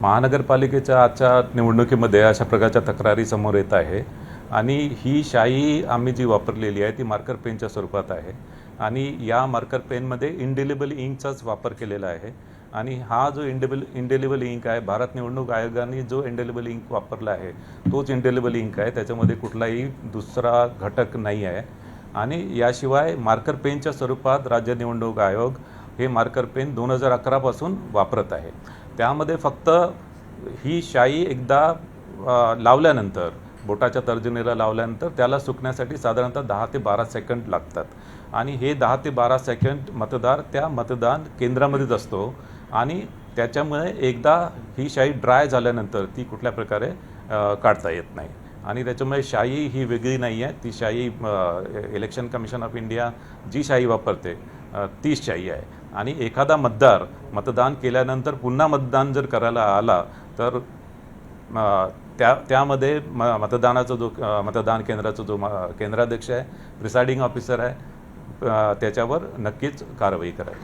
महानगरपालिकेच्या आजच्या निवडणुकीमध्ये अशा प्रकारच्या तक्रारी समोर येत आहे आणि ही शाई आम्ही जी वापरलेली आहे ती मार्कर पेनच्या स्वरूपात आहे आणि या मार्कर पेनमध्ये इंडेलिबल इंकचाच वापर केलेला आहे आणि हा जो इंडेलिबल इंक आहे, भारत निवडणूक आयोगाने जो इंडेलिबल इंक वापरला आहे तोच इंडेलिबल इंक आहे, त्याच्यामध्ये कुठलाही दुसरा घटक नाही आहे। आणि याशिवाय मार्कर पेनच्या स्वरूपात राज्य निवडणूक आयोग हे मार्कर पेन 2011 पासून वापरत आहे। त्यामध्ये फक्त ही शाई एकदा लावल्यानंतर, बोटाच्या तर्जनीला लावल्यानंतर त्याला सुकण्यासाठी साधारणतः 10 ते 12 सेकंद लागतात आणि हे 10 ते 12 सेकंद मतदार त्या मतदान केंद्रामध्येच असतो आणि त्याच्यामुळे एकदा ही शाई ड्राय झाल्यानंतर ती कुठल्या प्रकारे काढता येत नाही आणि त्याच्यामुळे शाई ही वेगळी नाही आहे। ती शाई इलेक्शन कमिशन ऑफ इंडिया जी शाई वापरते तीच शाई आहे आणि एखादा मतदार मतदान केल्यानंतर पुन्हा मतदान जर करायला आला तर त्यामध्ये मतदानाचा जो मतदान केंद्राचा जो केंद्राध्यक्ष आहे, प्रिसाइडिंग ऑफिसर आहे, त्याच्यावर नक्कीच कारवाई करावी।